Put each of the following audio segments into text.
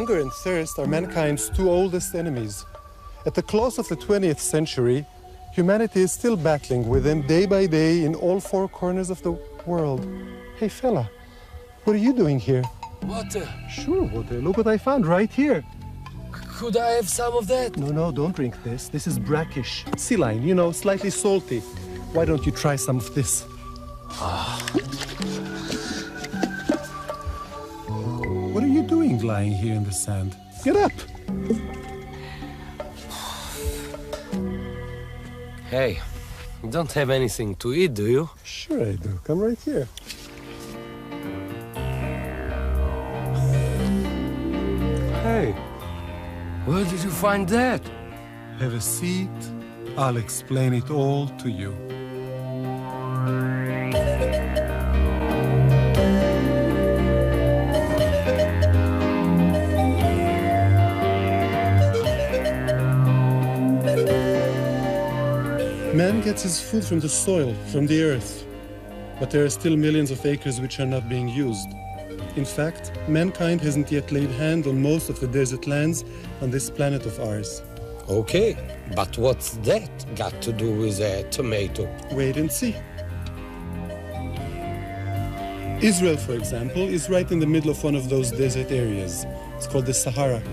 Hunger and thirst are mankind's two oldest enemies. At the close of the 20th century, humanity is still battling with them day by day in all four corners of the world. Hey fella, what are you doing here? Water. Sure, water. Look what I found right here. Could I have some of that? No, don't drink this. This is brackish. Sea lion, you know, slightly salty. Why don't you try some of this? What are you doing lying here in the sand? Get up! Hey, you don't have anything to eat, do you? Sure I do. Come right here. Hey. Where did you find that? Have a seat. I'll explain it all to you. Man gets his food from the soil, from the earth. But there are still millions of acres which are not being used. In fact, mankind hasn't yet laid hand on most of the desert lands on this planet of ours. Okay, but what's that got to do with a tomato? Wait and see. Israel, for example, is right in the middle of one of those desert areas. It's called the Sahara.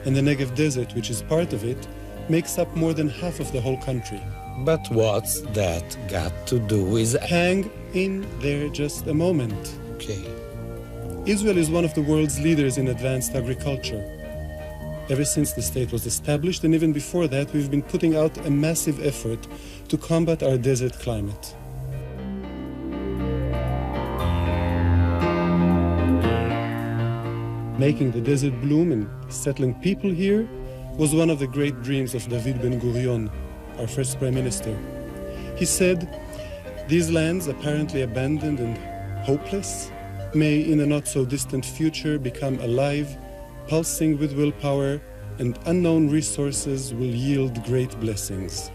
And the Negev Desert, which is part of it, makes up more than half of the whole country. But what's that got to do with... Hang in there just a moment. Okay. Israel is one of the world's leaders in advanced agriculture. Ever since the state was established, and even before that, we've been putting out a massive effort to combat our desert climate. Making the desert bloom and settling people here was one of the great dreams of David Ben-Gurion, our first prime minister. He said, "These lands, apparently abandoned and hopeless, may in a not-so-distant future become alive, pulsing with willpower, and unknown resources will yield great blessings,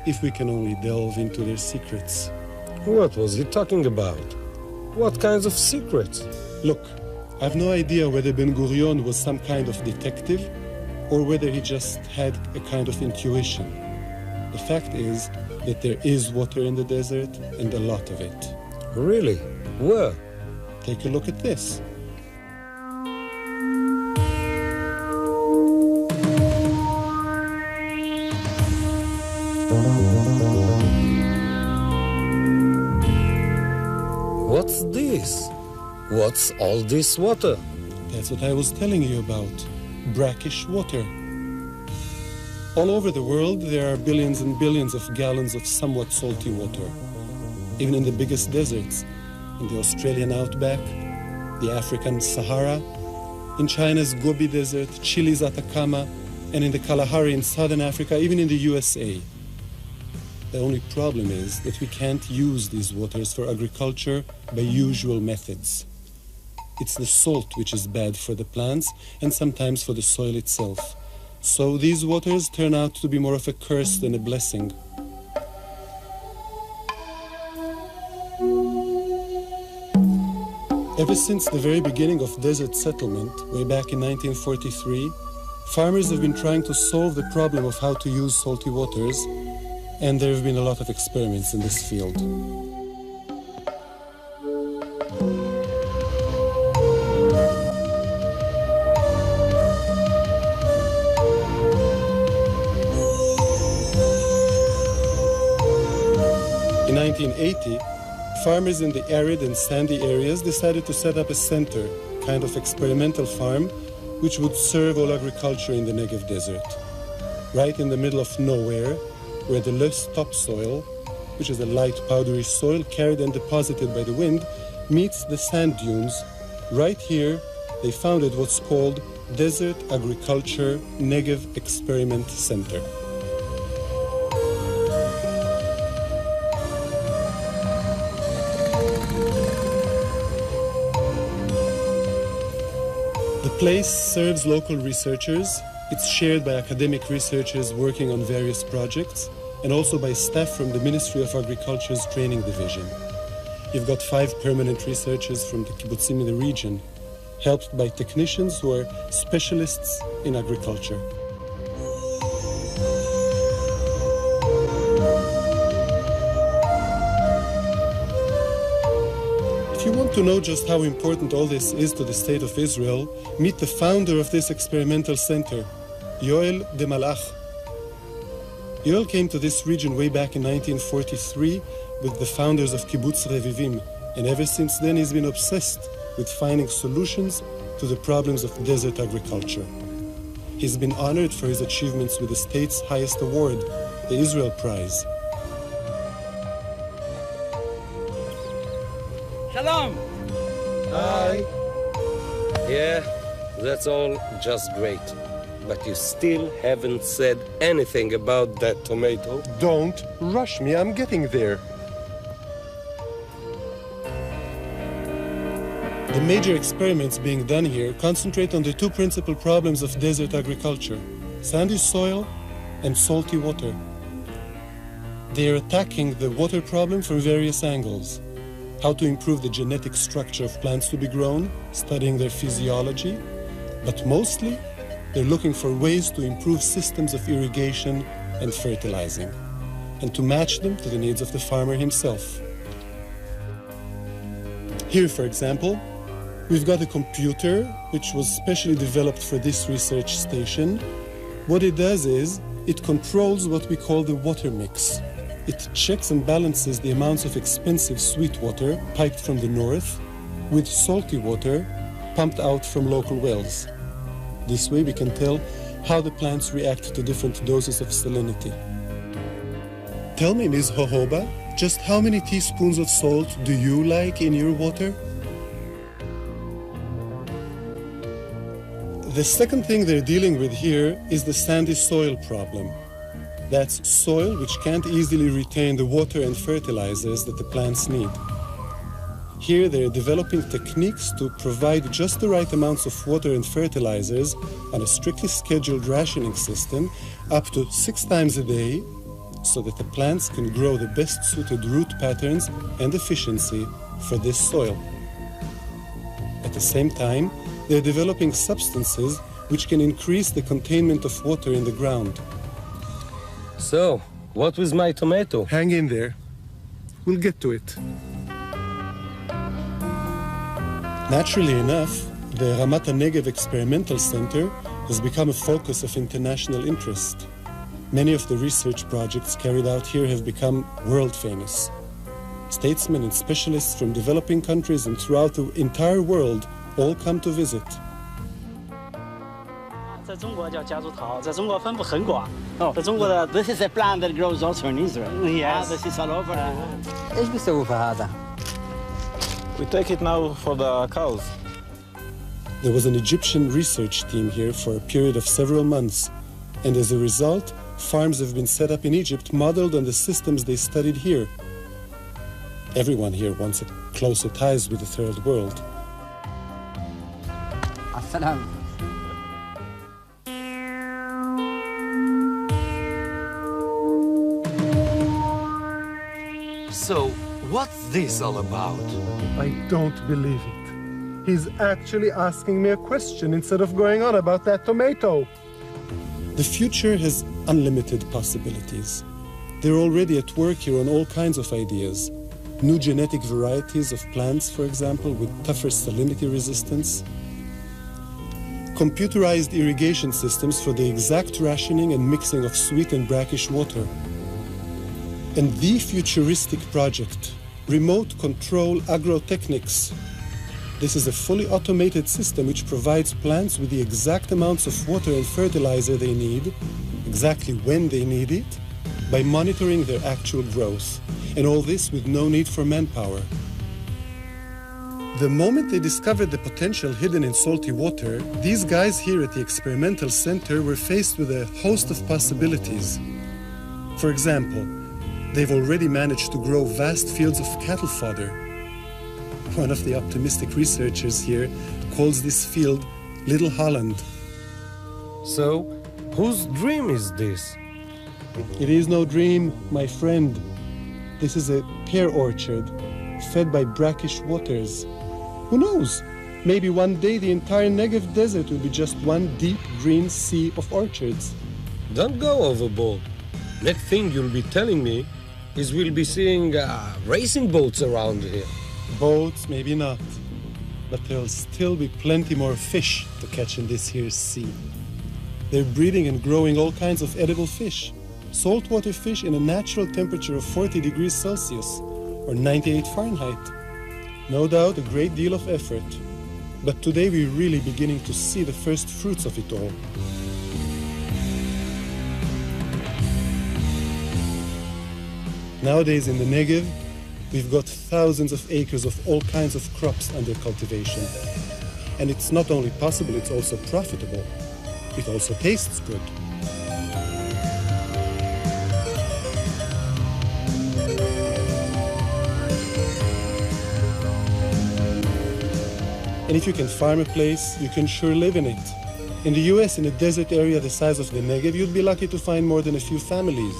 if we can only delve into their secrets." What was he talking about? What kinds of secrets? Look, I have no idea whether Ben-Gurion was some kind of detective or whether he just had a kind of intuition. The fact is that there is water in the desert, and a lot of it. Really? Where? Take a look at this. What's this? What's all this water? That's what I was telling you about. Brackish water. All over the world, there are billions and billions of gallons of somewhat salty water. Even in the biggest deserts, in the Australian outback, the African Sahara, in China's Gobi Desert, Chile's Atacama, and in the Kalahari in southern Africa, even in the USA. The only problem is that we can't use these waters for agriculture by usual methods. It's the salt which is bad for the plants and sometimes for the soil itself. So these waters turn out to be more of a curse than a blessing. Ever since the very beginning of desert settlement, way back in 1943, farmers have been trying to solve the problem of how to use salty waters, and there have been a lot of experiments in this field. In 1980, farmers in the arid and sandy areas decided to set up a center, kind of experimental farm, which would serve all agriculture in the Negev Desert. Right in the middle of nowhere, where the loess topsoil, which is a light powdery soil carried and deposited by the wind, meets the sand dunes. Right here, they founded what's called Desert Agriculture Negev Experiment Center. The place serves local researchers. It's shared by academic researchers working on various projects, and also by staff from the Ministry of Agriculture's Training Division. You've got 5 permanent researchers from the kibbutzim in the region. helped by technicians who are specialists in agriculture. If you want to know just how important all this is to the state of Israel, meet the founder of this experimental center, Yoel de Malach. Yoel came to this region way back in 1943 with the founders of Kibbutz Revivim, and ever since then he's been obsessed with finding solutions to the problems of desert agriculture. He's been honored for his achievements with the state's highest award, the Israel Prize. Shalom! Hi. Yeah, that's all just great. But you still haven't said anything about that tomato. Don't rush me, I'm getting there. The major experiments being done here concentrate on the two principal problems of desert agriculture: sandy soil and salty water. They are attacking the water problem from various angles: how to improve the genetic structure of plants to be grown, studying their physiology, but mostly they're looking for ways to improve systems of irrigation and fertilizing, and to match them to the needs of the farmer himself. Here, for example, we've got a computer which was specially developed for this research station. What it does is it controls what we call the water mix. It checks and balances the amounts of expensive sweet water piped from the north with salty water pumped out from local wells. This way we can tell how the plants react to different doses of salinity. Tell me, Ms. Hohoba, just how many teaspoons of salt do you like in your water? The second thing they're dealing with here is the sandy soil problem. That's soil which can't easily retain the water and fertilizers that the plants need. Here they're developing techniques to provide just the right amounts of water and fertilizers on a strictly scheduled rationing system up to 6 times a day, so that the plants can grow the best suited root patterns and efficiency for this soil. At the same time, they're developing substances which can increase the containment of water in the ground. So, what with my tomato? Hang in there. We'll get to it. Naturally enough, the Ramat HaNegev Experimental Center has become a focus of international interest. Many of the research projects carried out here have become world famous. Statesmen and specialists from developing countries and throughout the entire world all come to visit. This is a plant that grows also in Israel. Yes. This is all over. We take it now for the cows. There was an Egyptian research team here for a period of several months, and as a result, farms have been set up in Egypt modeled on the systems they studied here. Everyone here wants closer ties with the Third World. So, what's this all about? I don't believe it. He's actually asking me a question instead of going on about that tomato. The future has unlimited possibilities. They're already at work here on all kinds of ideas. New genetic varieties of plants, for example, with tougher salinity resistance. Computerized irrigation systems for the exact rationing and mixing of sweet and brackish water. And the futuristic project, Remote Control Agrotechnics. This is a fully automated system which provides plants with the exact amounts of water and fertilizer they need, exactly when they need it, by monitoring their actual growth. And all this with no need for manpower. The moment they discovered the potential hidden in salty water, these guys here at the experimental center were faced with a host of possibilities. For example, they've already managed to grow vast fields of cattle fodder. One of the optimistic researchers here calls this field Little Holland. So, whose dream is this? It is no dream, my friend. This is a pear orchard, fed by brackish waters. Who knows? Maybe one day the entire Negev desert will be just one deep green sea of orchards. Don't go overboard. Next thing you'll be telling me is we'll be seeing racing boats around here. Boats, maybe not. But there'll still be plenty more fish to catch in this here sea. They're breeding and growing all kinds of edible fish. Saltwater fish in a natural temperature of 40 degrees Celsius, or 98 Fahrenheit. No doubt a great deal of effort. But today we're really beginning to see the first fruits of it all. Nowadays in the Negev, we've got thousands of acres of all kinds of crops under cultivation. And it's not only possible, it's also profitable. It also tastes good. And if you can farm a place, you can sure live in it. In the US, in a desert area the size of the Negev, you'd be lucky to find more than a few families.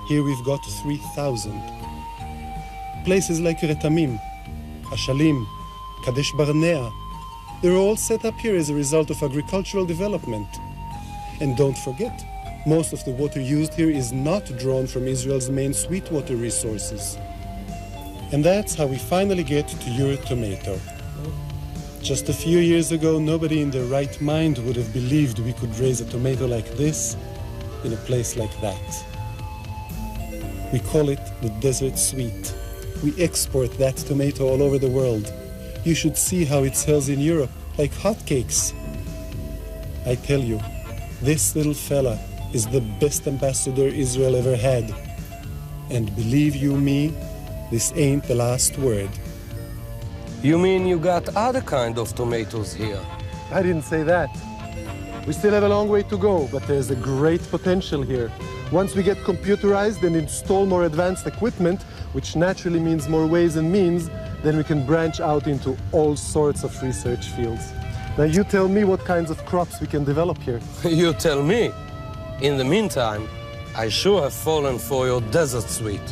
Here we've got 3,000. Places like Retamim, Ashalim, Kadesh Barnea, they're all set up here as a result of agricultural development. And don't forget, most of the water used here is not drawn from Israel's main sweetwater resources. And that's how we finally get to your tomato. Just a few years ago, nobody in their right mind would have believed we could raise a tomato like this in a place like that. We call it the desert sweet. We export that tomato all over the world. You should see how it sells in Europe, like hotcakes. I tell you, this little fella is the best ambassador Israel ever had. And believe you me, this ain't the last word. You mean you got other kind of tomatoes here? I didn't say that. We still have a long way to go, but there's a great potential here. Once we get computerized and install more advanced equipment, which naturally means more ways and means, then we can branch out into all sorts of research fields. Now you tell me what kinds of crops we can develop here. You tell me. In the meantime, I sure have fallen for your desert sweet.